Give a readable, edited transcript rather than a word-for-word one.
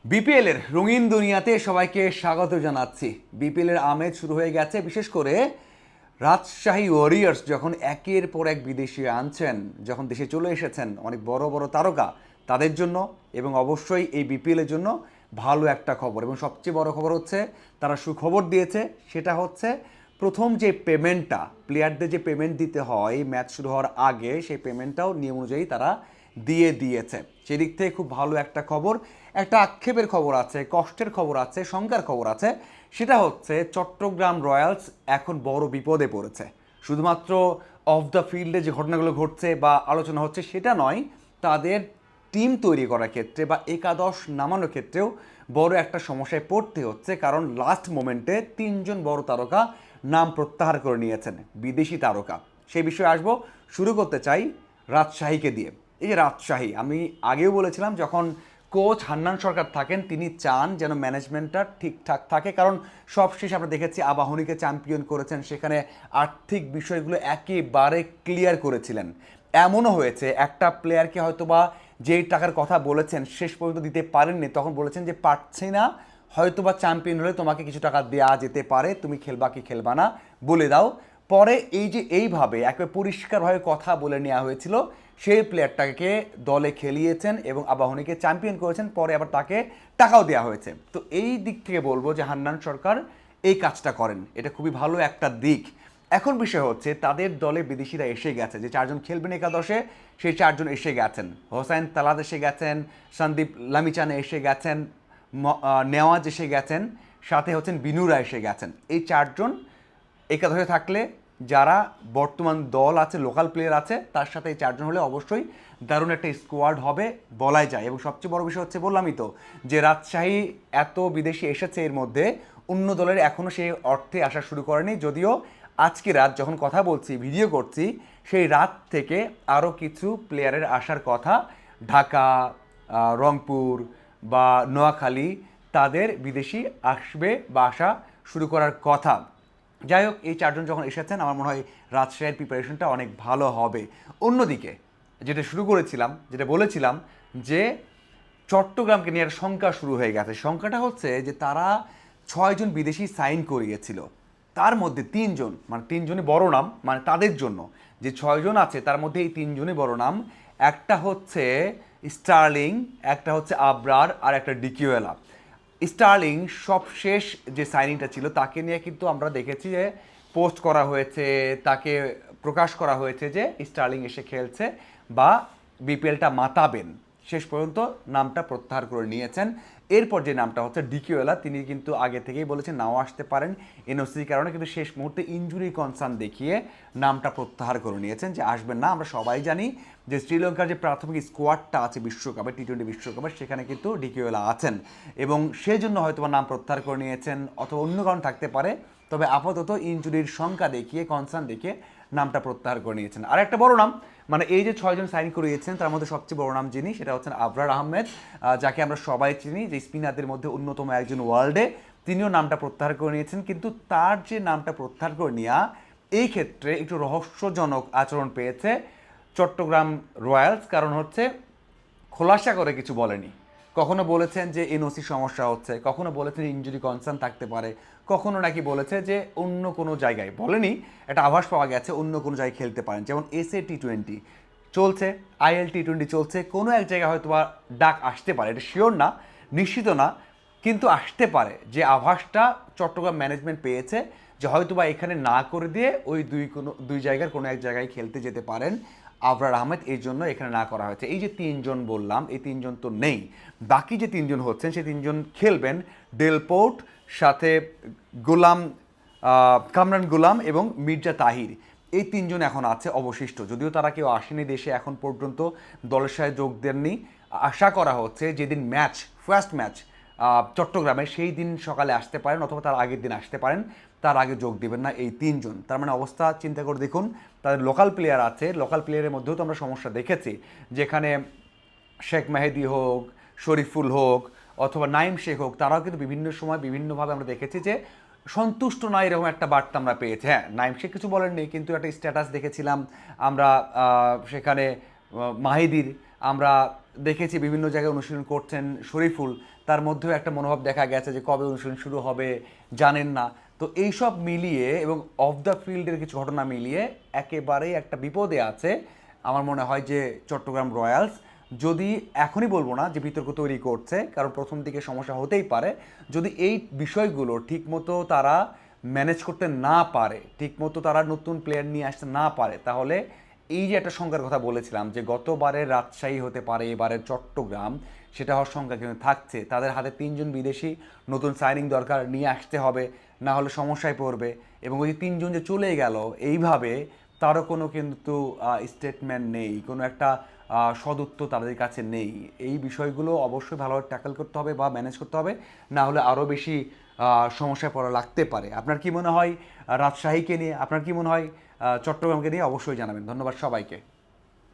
BPL এর রঙিন দুনিয়াতে সবাইকে স্বাগত জানাচ্ছি। বিপিএল এর আমেজ শুরু হয়ে গেছে, বিশেষ করে রাজশাহী ওয়ারিয়র্স যখন একের পর এক বিদেশি আনছেন, যখন দেশে চলে এসেছেন অনেক বড় বড় তারকা, তাদের জন্য এবং অবশ্যই এই বিপিএল এর জন্য ভালো একটা খবর। এবং সবচেয়ে বড় খবর হচ্ছে তারা সুখবর দিয়েছে, সেটা হচ্ছে প্রথম যে পেমেন্টটা প্লেয়ারদের যে পেমেন্ট দিতে হয় ম্যাচ শুরু হওয়ার আগে, সেই পেমেন্টটাও নিয়ম অনুযায়ী তারা দিয়ে দিয়েছে। সেদিক থেকে খুব ভালো একটা খবর। একটা আক্ষেপের খবর আছে, কষ্টের খবর আছে, শঙ্কার খবর আছে। সেটা হচ্ছে চট্টগ্রাম রয়্যালস এখন বড় বিপদে পড়েছে। শুধুমাত্র অফ দ্য ফিল্ডে যে ঘটনাগুলো ঘটছে বা আলোচনা হচ্ছে সেটা নয়, তাদের টিম তৈরি করার ক্ষেত্রে বা একাদশ নামানোর ক্ষেত্রেও বড় একটা সমস্যায় পড়তে হচ্ছে। কারণ লাস্ট মোমেন্টে তিনজন বড় তারকা নাম প্রত্যাহার করে নিয়েছেন, বিদেশি তারকা। সেই বিষয়ে আসবো। শুরু করতে চাই রাজশাহীকে দিয়ে। এই যে রাজশাহী, আমি আগেও বলেছিলাম যখন কোচ হান্নান সরকার থাকেন তিনি চান যেন ম্যানেজমেন্টটা ঠিকঠাক থাকে, কারণ সবশেষে আমরা দেখেছি আবাহনীকে চ্যাম্পিয়ন করেছেন, সেখানে আর্থিক বিষয়গুলো একেবারে ক্লিয়ার করেছিলেন। এমনও হয়েছে একটা প্লেয়ারকে হয়তোবা যেই টাকার কথা বলেছেন শেষ পর্যন্ত দিতে পারেননি, তখন বলেছেন যে পারছি না, হয়তোবা চ্যাম্পিয়ন হলে তোমাকে কিছু টাকা দেওয়া যেতে পারে, তুমি খেলবা কি খেলবা না বলে দাও। পরে এই যে এইভাবে একেবারে পরিষ্কারভাবে কথা বলে নেওয়া হয়েছিল, সেই প্লেয়ারটাকে দলে খেলিয়েছেন এবং আবাহনীকে চ্যাম্পিয়ন করেছেন, পরে আবার তাকে টাকাও দেওয়া হয়েছে। তো এই দিক থেকে বলবো যে হান্নান সরকার এই কাজটা করেন, এটা খুবই ভালো একটা দিক। এখন বিষয় হচ্ছে তাদের দলে বিদেশিরা এসে গেছে, যে চারজন খেলবেন একাদশে সেই চারজন এসে গেছেন। হোসেন তালাদ এসে গেছেন, সন্দীপ লামিচানে এসে গেছেন, নেওয়াজ এসে গেছেন, সাথে হচ্ছেন বিনুরা এসে গেছেন। এই চারজন একাদশে থাকলে যারা বর্তমান দল আছে, লোকাল প্লেয়ার আছে, তার সাথে এই চারজন হলে অবশ্যই দারুণ একটা স্কোয়াড হবে বলাই যায়। এবং সবচেয়ে বড় বিষয় হচ্ছে, বললামই তো যে রাজশাহী এত বিদেশি এসেছে, এর মধ্যে অন্য দলের এখনও সেই অর্থে আসা শুরু করেনি। যদিও আজকে রাত যখন কথা বলছি, ভিডিও করছি, সেই রাত থেকে আরও কিছু প্লেয়ারের আসার কথা। ঢাকা, রংপুর বা নোয়াখালী, তাদের বিদেশি আসবে বা আসা শুরু করার কথা। যাই হোক, এই চারজন যখন এসেছেন, আমার মনে হয় রাজশাহীর প্রিপারেশনটা অনেক ভালো হবে। অন্যদিকে যেটা শুরু করেছিলাম, যেটা বলেছিলাম যে চট্টগ্রামকে নিয়ে একটা শঙ্কা শুরু হয়ে গেছে। শঙ্কাটা হচ্ছে যে তারা 6জন বিদেশি সাইন করিয়েছিল, তার মধ্যে তিনজন, মানে তিনজনই বড় নাম, মানে তাদের জন্য যে 6জন আছে তার মধ্যে এই তিনজনই বড় নাম। একটা হচ্ছে স্টার্লিং, একটা হচ্ছে আবরার, আর একটা ডিকিওয়েলা। স্টার্লিং সবশেষ যে সাইনিংটা ছিল তাকে নিয়ে কিন্তু আমরা দেখেছি যে পোস্ট করা হয়েছে, তাকে প্রকাশ করা হয়েছে যে স্টার্লিং এসে খেলছে বা বিপিএলটা মাতাবেন। শেষ পর্যন্ত নামটা প্রত্যাহার করে নিয়েছেন। এরপর যে নামটা হচ্ছে ডিকিওয়েলা, তিনি কিন্তু আগে থেকেই বলেছেন নাও আসতে পারেন এনওসির কারণে, কিন্তু শেষ মুহূর্তে ইনজুরি কনসার্ন দেখিয়ে নামটা প্রত্যাহার করে নিয়েছেন যে আসবেন না। আমরা সবাই জানি যে শ্রীলঙ্কার যে প্রাথমিক স্কোয়াডটা আছে বিশ্বকাপে, টি-20 বিশ্বকাপে, সেখানে কিন্তু ডিকিওয়েলা আছেন এবং সেই জন্য হয়তো নাম প্রত্যাহার করে নিয়েছেন, অথবা অন্য কারণ থাকতে পারে। তবে আপাতত ইনজুরির সংখ্যা দেখিয়ে, কনসার্ন দেখিয়ে নামটা প্রত্যাহার করে নিয়েছেন। আর একটা বড় নাম, মানে এই যে 6জন সাইন করিয়েছেন তার মধ্যে সবচেয়ে বড় নাম যিনি, সেটা হচ্ছেন আবরার আহমেদ, যাকে আমরা সবাই চিনি যে স্পিনারদের মধ্যে অন্যতম একজন ওয়ার্ল্ডে। তিনিও নামটা প্রত্যাহার করে নিয়েছেন, কিন্তু তার যে নামটা প্রত্যাহার করে নেওয়া, এই ক্ষেত্রে একটু রহস্যজনক আচরণ পেয়েছে চট্টগ্রাম রয়্যালস। কারণ হচ্ছে খোলাসা করে কিছু বলেনি। কখনো বলেছেন যে এনওসি সমস্যা হচ্ছে, কখনো বলেছেন ইনজুরি কনসার্ন থাকতে পারে, কখনো নাকি বলেছে যে অন্য কোনো জায়গায়, বলেনি, একটা আভাস পাওয়া গেছে অন্য কোনো জায়গায় খেলতে পারেন। যেমন এসএ টি-20 চলছে, আইএল টি-20 চলছে, কোনো এক জায়গায় হয়তো বা ডাক আসতে পারে, এটা শিওর না, নিশ্চিত না, কিন্তু আসতে পারে। যে আভাসটা চট্টগ্রাম ম্যানেজমেন্ট পেয়েছে যে হয়তোবা এখানে না করে দিয়ে ওই দুই জায়গার কোনো এক জায়গায় খেলতে যেতে পারেন আবরার আহমেদ, এই জন্য এখানে না করা হয়েছে। এই যে তিনজন বললাম, এই তিনজন তো নেই। বাকি যে তিনজন হচ্ছেন সেই তিনজন খেলবেন ডেলপোর্ট, সাথে গোলাম, কামরান গোলাম এবং মির্জা তাহির। এই তিনজন এখন আছে অবশিষ্ট, যদিও তারা কেউ আসেনি দেশে এখন পর্যন্ত, দলের সাথে যোগ দেননি। আশা করা হচ্ছে যেদিন ম্যাচ, ফার্স্ট ম্যাচ চট্টগ্রামে, সেই দিন সকালে আসতে পারেন অথবা তার আগের দিন আসতে পারেন, তার আগে যোগ দেবেন না এই তিনজন। তার মানে অবস্থা চিন্তা করে দেখুন, তাদের লোকাল প্লেয়ার আছে, লোকাল প্লেয়ারের মধ্যেও তো আমরা সমস্যা দেখেছি, যেখানে শেখ মেহেদি হোক, শরীফুল হোক, অথবা নাইম শেখ হোক, তারাও কিন্তু বিভিন্ন সময় বিভিন্নভাবে আমরা দেখেছি যে সন্তুষ্ট নয়, এরকম একটা বার্তা আমরা পেয়েছি। হ্যাঁ, নাইম শেখ কিছু বলেননি, কিন্তু একটা স্ট্যাটাস দেখেছিলাম আমরা সেখানে। মাহিদির আমরা দেখেছি বিভিন্ন জায়গায় অনুশীলন করছেন শরীফুল, তার মধ্যেও একটা মনোভাব দেখা গেছে যে কবে অনুশীলন শুরু হবে জানেন না। তো এইসব মিলিয়ে এবং অফ দ্য ফিল্ডের কিছু ঘটনা মিলিয়ে একেবারেই একটা বিপদে আছে আমার মনে হয় যে চট্টগ্রাম রয়্যালস। যদি এখনই বলবো না যে বিতর্ক তৈরি করছে, কারণ প্রথম দিকে সমস্যা হতেই পারে। যদি এই বিষয়গুলো ঠিকমতো তারা ম্যানেজ করতে না পারে, ঠিকমতো তারা নতুন প্লেয়ার নিয়ে আসতে না পারে, তাহলে এই যে একটা সংখ্যার কথা বলেছিলাম যে গতবারের রাজশাহী হতে পারে এবারের চট্টগ্রাম, সেটা হওয়ার সংখ্যা কিন্তু থাকছে। তাদের হাতে 3 জন বিদেশি নতুন সাইনিং দরকার, নিয়ে আসতে হবে, না হলে সমস্যায় পড়বে। এবং ওই যে 3 জন যে চলে গেল এইভাবে, তারও কোনো কিন্তু স্টেটমেন্ট নেই, কোনো একটা সদুত্তর তাদের কাছে নেই। এই বিষয়গুলো অবশ্যই ভালোভাবে ট্যাকল করতে হবে বা ম্যানেজ করতে হবে, না হলে আরও বেশি সমস্যায় পড়া লাগতে পারে। আপনার কি মনে হয় রাজশাহীকে নিয়ে? আপনার কি মনে হয় চট্টগ্রামকে নিয়ে? অবশ্যই জানাবেন। ধন্যবাদ সবাইকে।